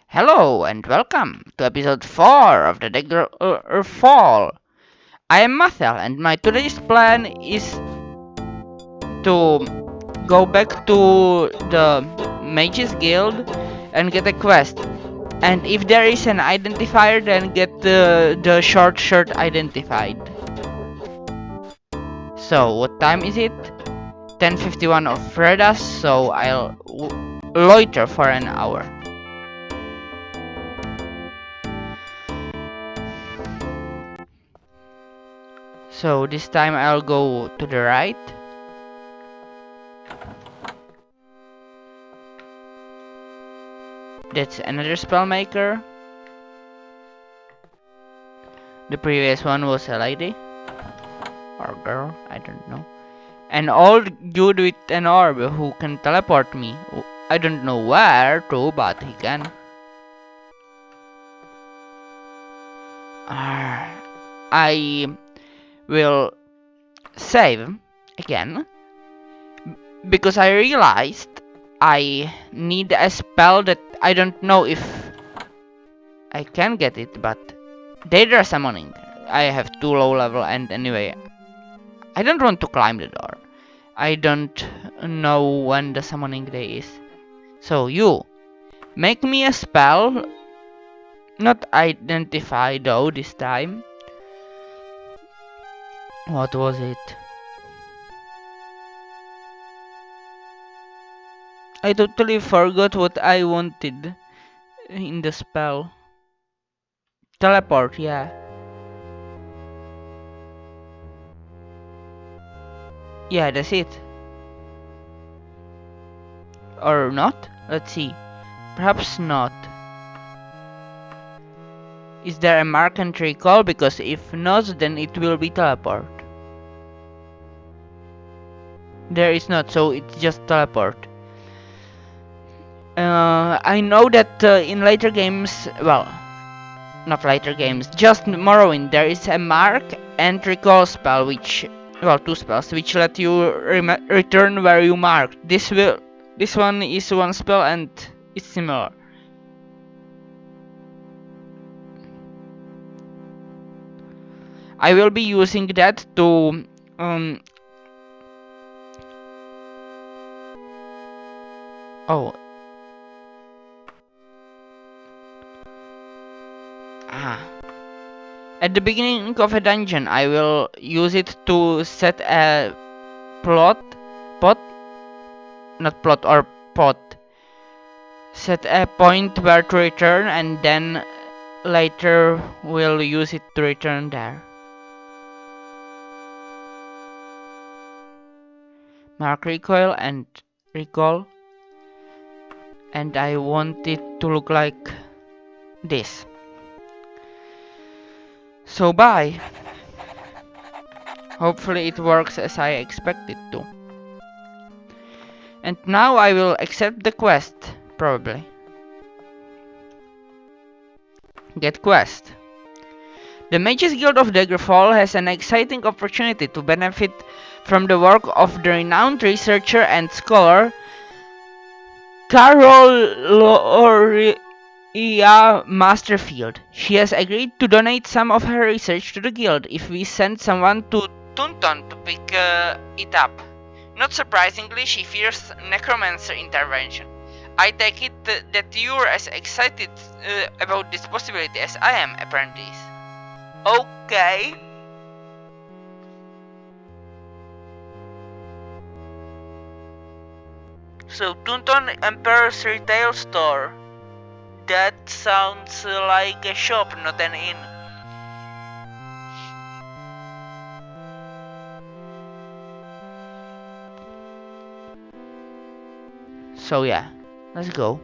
Hello and welcome to episode 4 of the Daggerfall. I am Mathel and my today's plan is to go back to the Mages Guild and get a quest. And if there is an identifier, then get the short shirt identified. So, what time is it? 10:51 of Fredas, so I'll loiter for an hour. So this time I'll go to the right. That's another spellmaker. The previous one was a lady. Or girl, I don't know. An old dude with an orb who can teleport me. I don't know where to, but he can. I will save again because I realized I need a spell that I don't know if I can get it, but Daedra summoning. I have too low level, and anyway, I don't want to climb the door. I don't know when the summoning day is. So you, make me a spell. Not identify though this time. What was it? I totally forgot what I wanted in the spell. Teleport, yeah. Yeah, that's it. Or not? Let's see. Perhaps not. Is there a mark and recall? Because if not, then it will be teleport. There is not, so it's just teleport. I know that in later games, well, not later games, just Morrowind, there is a mark and recall spell, which, well, two spells, which let you return where you marked. This one is one spell and it's similar. I will be using that to oh. At the beginning of a dungeon, I will use it to set a pot, not plot or pot. Set a point where to return, and then later we'll use it to return there. Mark recoil and recall, and I want it to look like this. So bye. Hopefully it works as I expect it to. And now I will accept the quest, probably. Get quest. The Mages Guild of Daggerfall has an exciting opportunity to benefit from the work of the renowned researcher and scholar Caroloria Masterfield. She has agreed to donate some of her research to the guild if we send someone to Tunton to pick it up. Not surprisingly, she fears necromancer intervention. I take it that you're as excited about this possibility as I am, apprentice. Okay. So, Tunton Emperor's retail store. That sounds like a shop, not an inn. So yeah, let's go.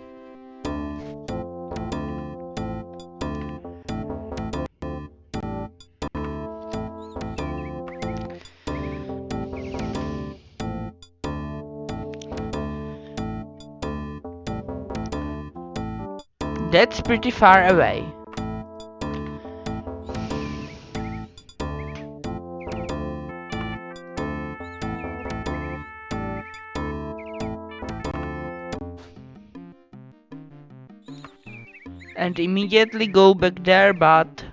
That's pretty far away. and immediately go back there, but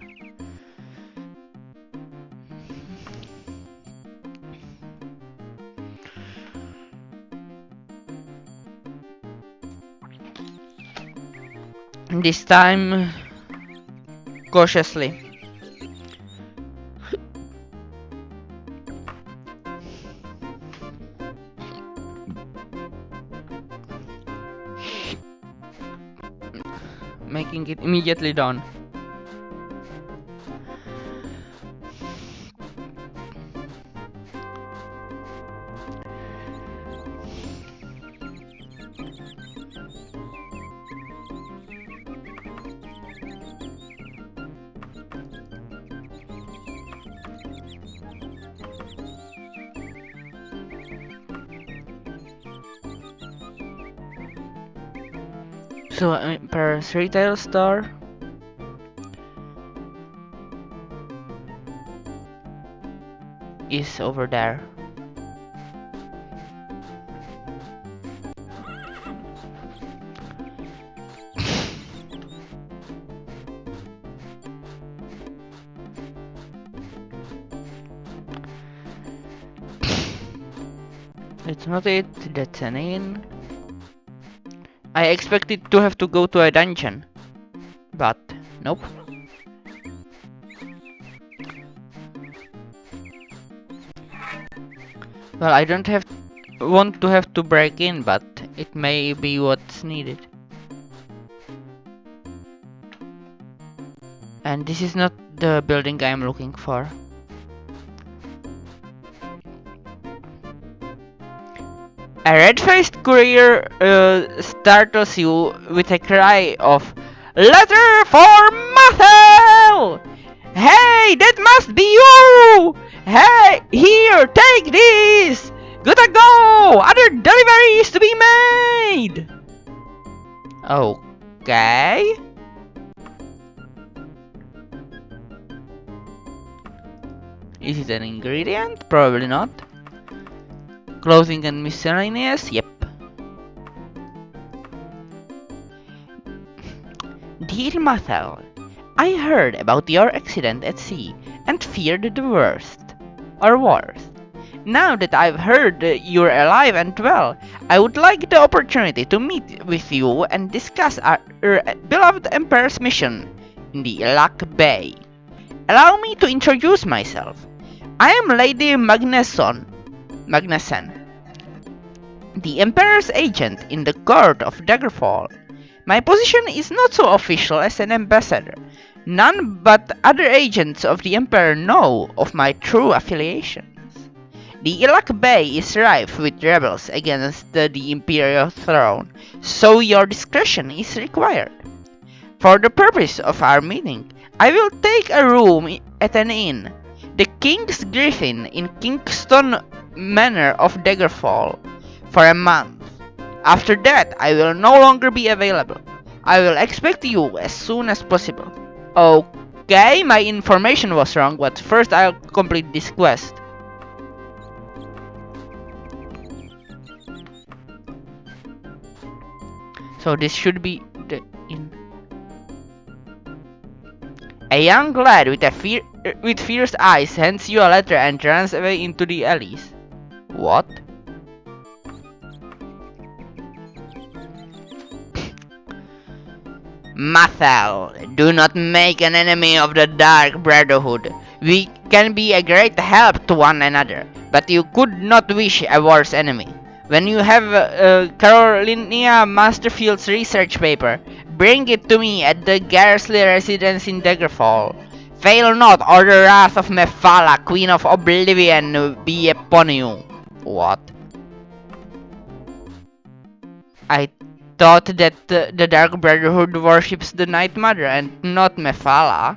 this time cautiously. Making it immediately done. So, Emperor's retail store is over there. It's not it, that's an inn. I expected to have to go to a dungeon, but nope. Well, I don't want to have to break in, but it may be what's needed. And this is not the building I'm looking for. A red-faced courier startles you with a cry of "Letter for Mathel! Hey, that must be you! Hey, here, take this! Gotta go! Other deliveries to be made!" Okay. Is it an ingredient? Probably not. Clothing and miscellaneous? Yep. Dear Mathel, I heard about your accident at sea and feared the worst. Or worse. Now that I've heard you're alive and well, I would like the opportunity to meet with you and discuss our beloved Emperor's mission in the Ilak Bay. Allow me to introduce myself. I am Lady Magnessen, the Emperor's agent in the court of Daggerfall. My position is not so official as an ambassador. None but other agents of the Emperor know of my true affiliations. The Ilak Bay is rife with rebels against the Imperial throne, so your discretion is required. For the purpose of our meeting, I will take a room at an inn, the King's Griffin in Kingston Manor of Daggerfall, for a month. After that, I will no longer be available. I will expect you as soon as possible. Okay, my information was wrong, but first I'll complete this quest. So this should be the inn. A young lad with fierce eyes hands you a letter and runs away into the alleys. What? Mathel, do not make an enemy of the Dark Brotherhood. We can be a great help to one another, but you could not wish a worse enemy. When you have Carolina Masterfield's research paper, bring it to me at the Garsley residence in Daggerfall. Fail not, or the wrath of Mephala, Queen of Oblivion, be upon you. What? I thought that the Dark Brotherhood worships the Night Mother and not Mephala.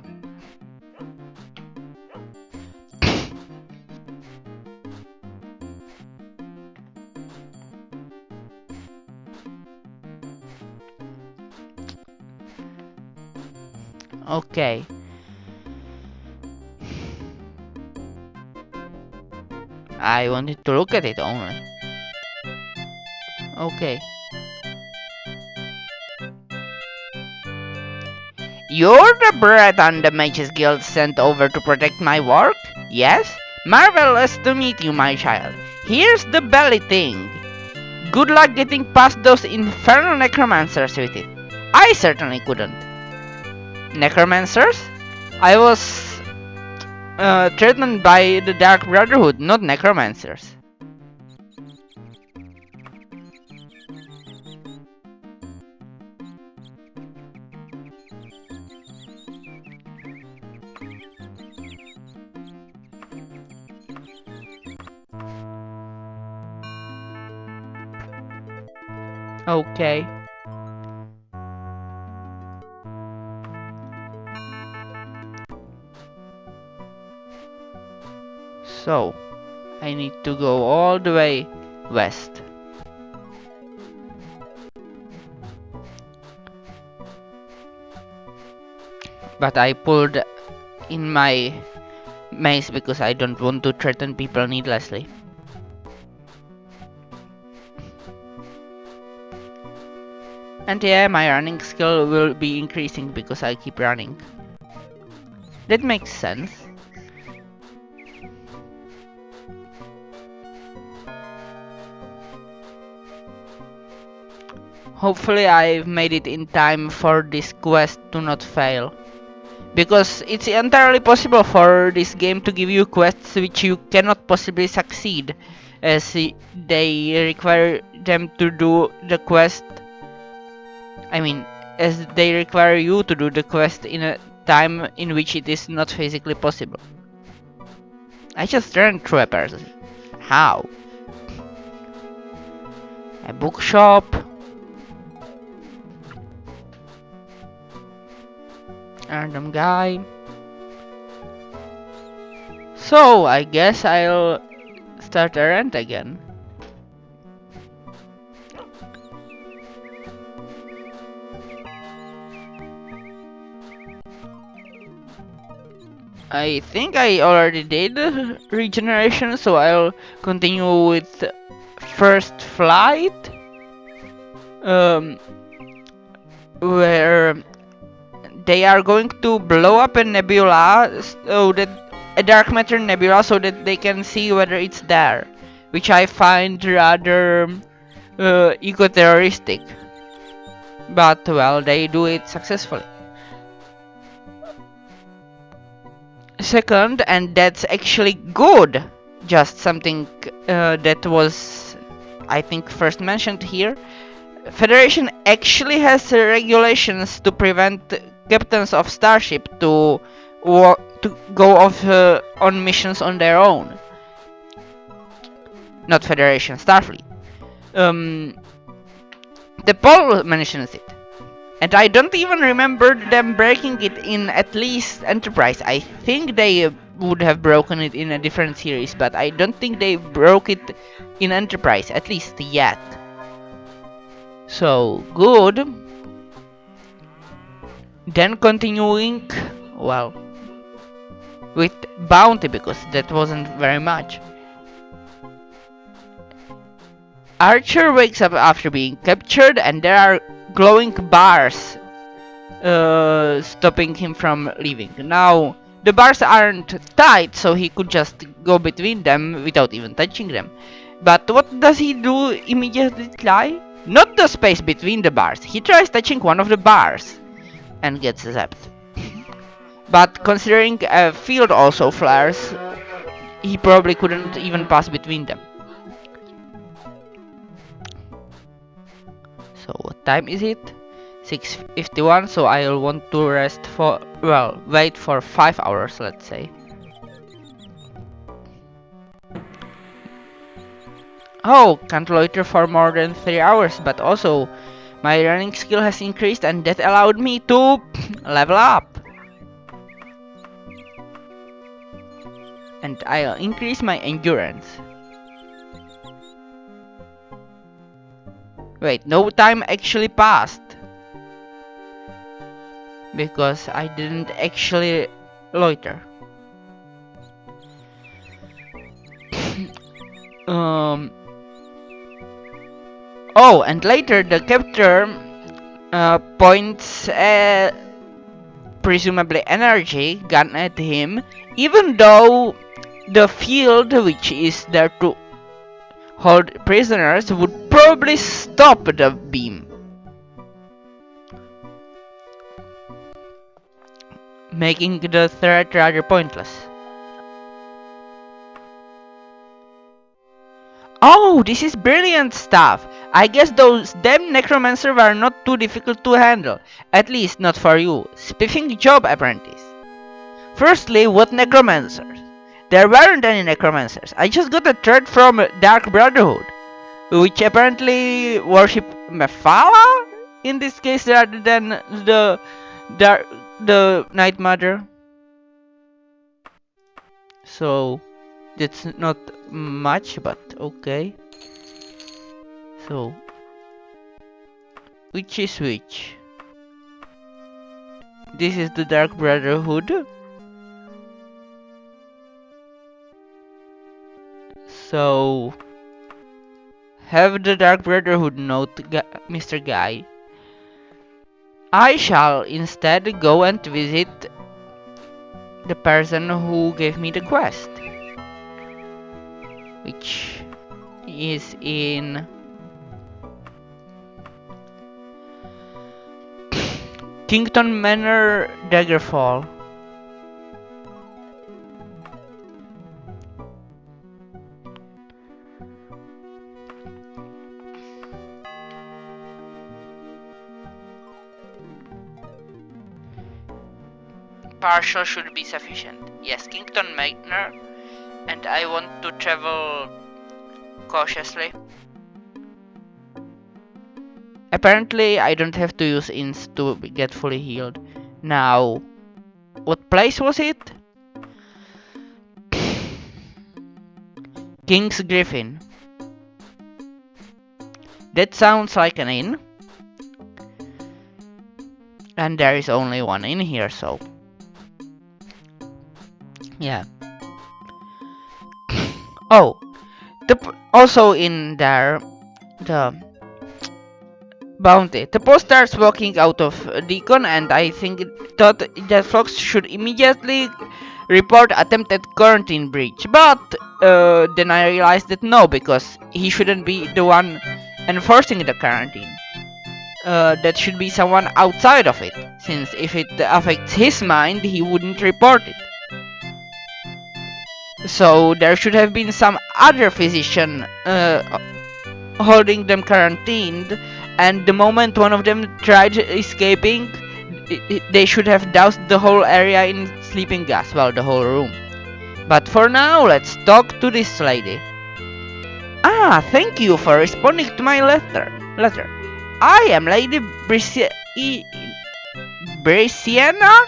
Okay. I wanted to look at it only. Okay. You're the Breton the Mages Guild sent over to protect my work? Yes? Marvelous to meet you, my child. Here's the belly thing. Good luck getting past those infernal necromancers with it. I certainly couldn't. Necromancers? I was threatened by the Dark Brotherhood, not necromancers. Okay. So, I need to go all the way west. But I pulled in my mace because I don't want to threaten people needlessly. And yeah, my running skill will be increasing because I keep running. That makes sense. Hopefully I've made it in time for this quest to not fail. Because it's entirely possible for this game to give you quests which you cannot possibly succeed, as they require them to do the quest. I mean, as they require you to do the quest in a time in which it is not physically possible. I just ran through a person. How? A bookshop. Random guy. So, I guess I'll start a rant again. I think I already did regeneration, so I'll continue with first flight. Where they are going to blow up a nebula, so that a dark matter nebula, so that they can see whether it's there, which I find rather eco-terroristic. But well, they do it successfully. Second, and that's actually good, just something that was, I think, first mentioned here. Federation actually has regulations to prevent captains of starship to go off on missions on their own. Not Federation, Starfleet. The poll mentions it. And I don't even remember them breaking it in at least Enterprise. I think they would have broken it in a different series, but I don't think they broke it in Enterprise, at least yet. So, good. Then continuing, well, with Bounty, because that wasn't very much. Archer wakes up after being captured, and there are glowing bars stopping him from leaving. Now, the bars aren't tight, so he could just go between them without even touching them. But what does he do immediately? Not the space between the bars. He tries touching one of the bars and gets zapped. But considering a field also flares, he probably couldn't even pass between them. So what time is it? 6:51, so I'll want to rest for, well, wait for 5 hours, let's say. Oh, can't loiter for more than 3 hours, but also my running skill has increased and that allowed me to level up. And I'll increase my endurance. Wait, no time actually passed. Because I didn't actually loiter. Oh, and later the captor points presumably energy, gun at him, even though the field which is there to hold prisoners would probably stop the beam, making the threat rather pointless. Oh, this is brilliant stuff! I guess those damn necromancers were not too difficult to handle, at least not for you, spiffing job apprentice. Firstly, what necromancers? There weren't any necromancers. I just got a threat from Dark Brotherhood, which apparently worship Mathel in this case rather than the Night Mother. So that's not much, but okay. So which is which? This is the Dark Brotherhood. So have the Dark Brotherhood note, Mr. Guy. I shall instead go and visit the person who gave me the quest, which is in Kington Manor, Daggerfall. Partial should be sufficient. Yes, Kington Manor, and I want to travel cautiously. Apparently, I don't have to use ints to get fully healed. Now, what place was it? King's Griffin. That sounds like an inn. And there is only one inn here, so... yeah. Oh, also in there, the bounty. The post starts walking out of Deacon, and I think thought that Fox should immediately report attempted quarantine breach. But then I realized that no, because he shouldn't be the one enforcing the quarantine. That should be someone outside of it, since if it affects his mind, he wouldn't report it. So there should have been some other physician holding them quarantined, and the moment one of them tried escaping, they should have doused the whole area in sleeping gas, well, the whole room. But for now, let's talk to this lady. Ah, thank you for responding to my letter. I am Lady Brisiana.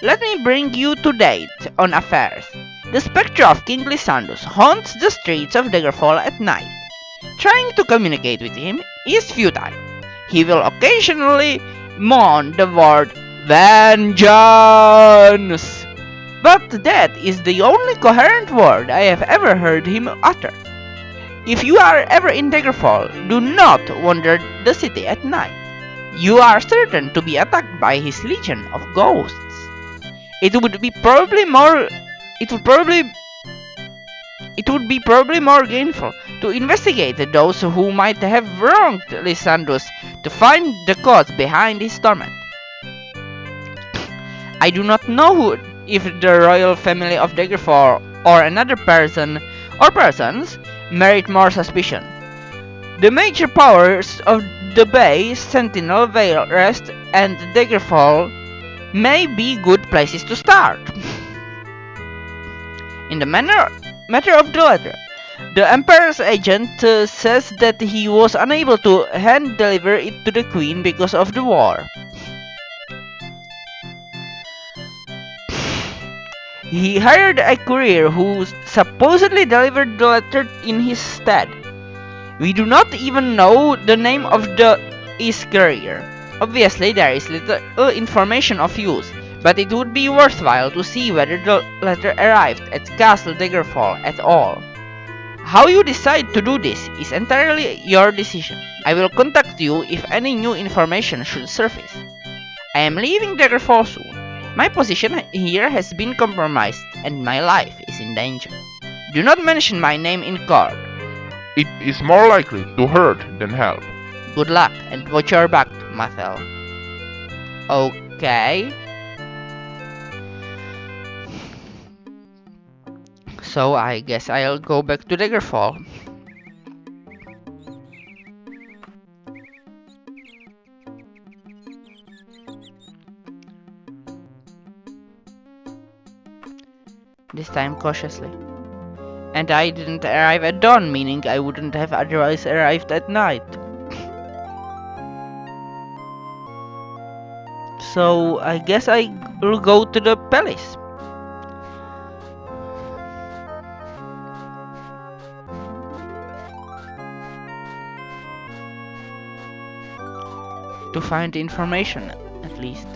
Let me bring you to date on affairs. The spectre of King Lysandus haunts the streets of Daggerfall at night. Trying to communicate with him is futile. He will occasionally moan the word vengeance, but that is the only coherent word I have ever heard him utter. If you are ever in Daggerfall, do not wander the city at night. You are certain to be attacked by his legion of ghosts. It would be probably more gainful to investigate those who might have wronged Lysandus to find the cause behind his torment. I do not know if the royal family of Daggerfall or another person or persons merit more suspicion. The major powers of the Bay, Sentinel, Vale Rest, and Daggerfall may be good places to start. In the matter of the letter, the Emperor's agent says that he was unable to hand deliver it to the Queen because of the war. He hired a courier who supposedly delivered the letter in his stead. We do not even know the name of the courier. Obviously, there is little information of use, but it would be worthwhile to see whether the letter arrived at Castle Daggerfall at all. How you decide to do this is entirely your decision. I will contact you if any new information should surface. I am leaving Daggerfall soon. My position here has been compromised, and my life is in danger. Do not mention my name in court. It is more likely to hurt than help. Good luck, and watch your back, Mathel. Okay. So I guess I'll go back to Daggerfall. This time cautiously. And I didn't arrive at dawn, meaning I wouldn't have otherwise arrived at night. So I guess I will go to the palace. To find information, at least.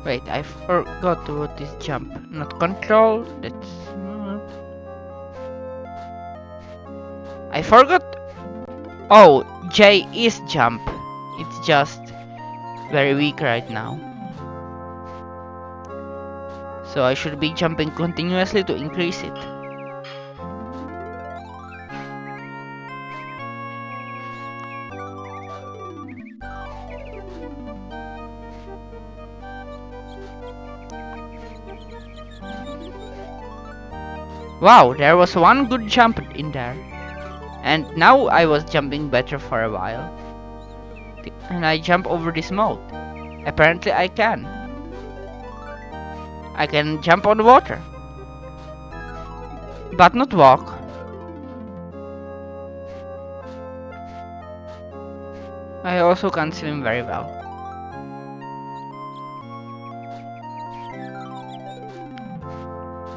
Wait, I forgot what is jump. Not control, that's not... I forgot... Oh, J is jump. It's just very weak right now. So I should be jumping continuously to increase it. Wow, there was one good jump in there. And now I was jumping better for a while. And I jump over this moat. Apparently I can. I can jump on water. But not walk. I also can't swim very well.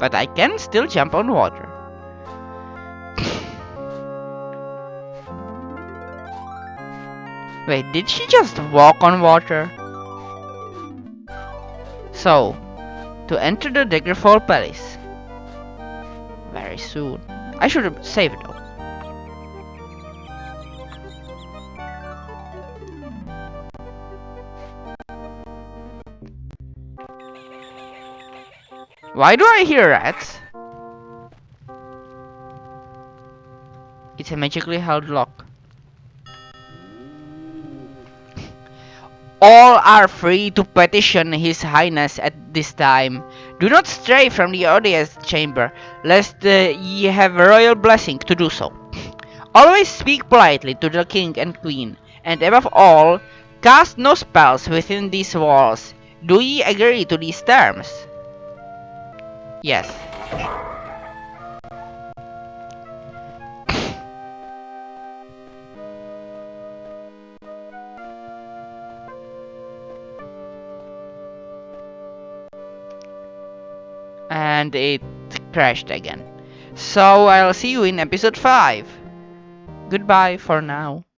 But I can still jump on water. Wait, did she just walk on water? So, to enter the Daggerfall Palace. Very soon. I should save though. Why do I hear rats? It's a magically held lock. All are free to petition His Highness at this time. Do not stray from the audience chamber, lest ye have a royal blessing to do so. Always speak politely to the king and queen, and above all, cast no spells within these walls. Do ye agree to these terms? Yes. And it crashed again. So I'll see you in episode 5. Goodbye for now.